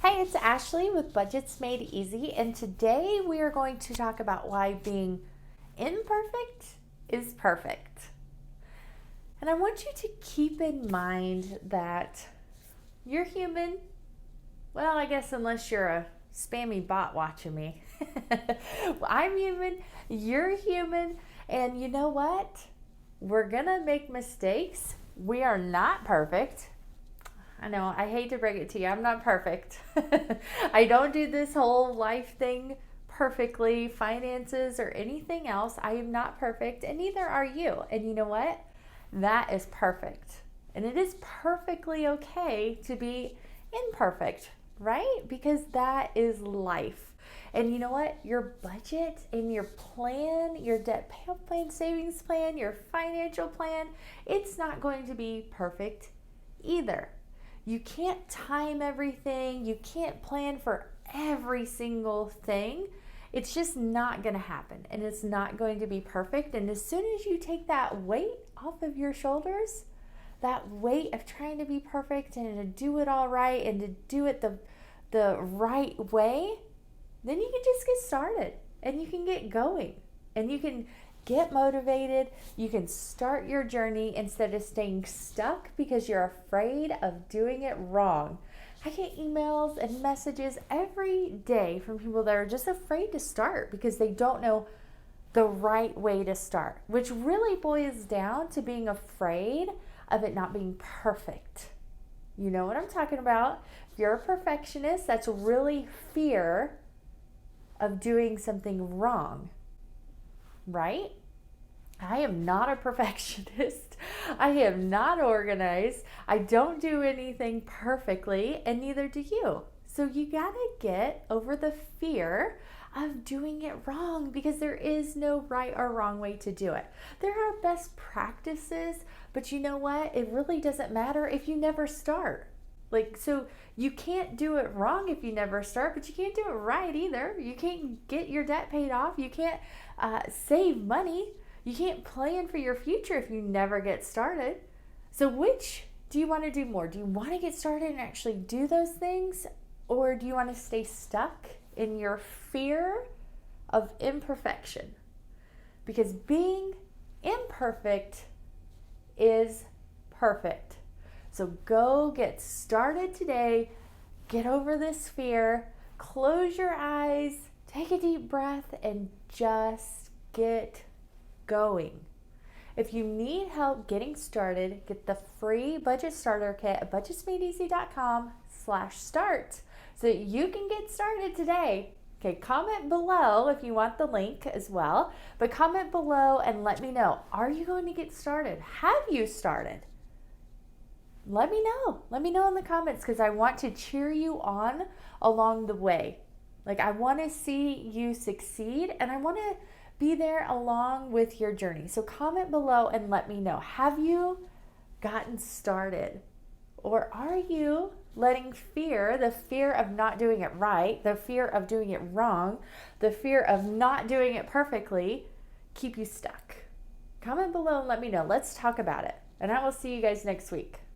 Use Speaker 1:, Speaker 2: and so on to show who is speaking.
Speaker 1: Hey, it's Ashley with Budgets Made Easy, and today we are going to talk about why being imperfect is perfect. And I want you to keep in mind that you're human. Well, I guess unless you're a spammy bot watching me. I'm human, you're human, and you know what? We're gonna make mistakes. We are not perfect. I know, I hate to break it to you, I'm not perfect. I don't do this whole life thing perfectly, finances or anything else. I am not perfect, and neither are you. And you know what? That is perfect. And it is perfectly okay to be imperfect, right? Because that is life. And you know what? Your budget and your plan, your debt payoff plan, savings plan, your financial plan, it's not going to be perfect either. You can't time everything. You can't plan for every single thing. It's just not going to happen, and it's not going to be perfect. And as soon as you take that weight off of your shoulders, that weight of trying to be perfect and to do it all right and to do it the right way, then you can just get started and you can get going and you can get motivated. You can start your journey instead of staying stuck because you're afraid of doing it wrong. I get emails and messages every day from people that are just afraid to start because they don't know the right way to start, which really boils down to being afraid of it not being perfect. You know what I'm talking about? If you're a perfectionist, that's really fear of doing something wrong. Right? I am not a perfectionist. I am not organized. I don't do anything perfectly, and neither do you. So you gotta get over the fear of doing it wrong because there is no right or wrong way to do it. There are best practices, but you know what? It really doesn't matter if you never start. So you can't do it wrong if you never start, but you can't do it right either. You can't get your debt paid off. You can't save money. You can't plan for your future if you never get started. So which do you want to do more? Do you want to get started and actually do those things? Or do you want to stay stuck in your fear of imperfection? Because being imperfect is perfect. So go get started today. Get over this fear. Close your eyes. Take a deep breath and just get going. If you need help getting started, get the free budget starter kit at budgetsmadeeasy.com/start so that you can get started today. Okay, comment below if you want the link as well, but comment below and let me know. Are you going to get started? Have you started? Let me know. Let me know in the comments because I want to cheer you on along the way. I want to see you succeed and I want to be there along with your journey. So comment below and let me know. Have you gotten started? Or are you letting fear, the fear of not doing it right, the fear of doing it wrong, the fear of not doing it perfectly, keep you stuck? Comment below and let me know. Let's talk about it. And I will see you guys next week.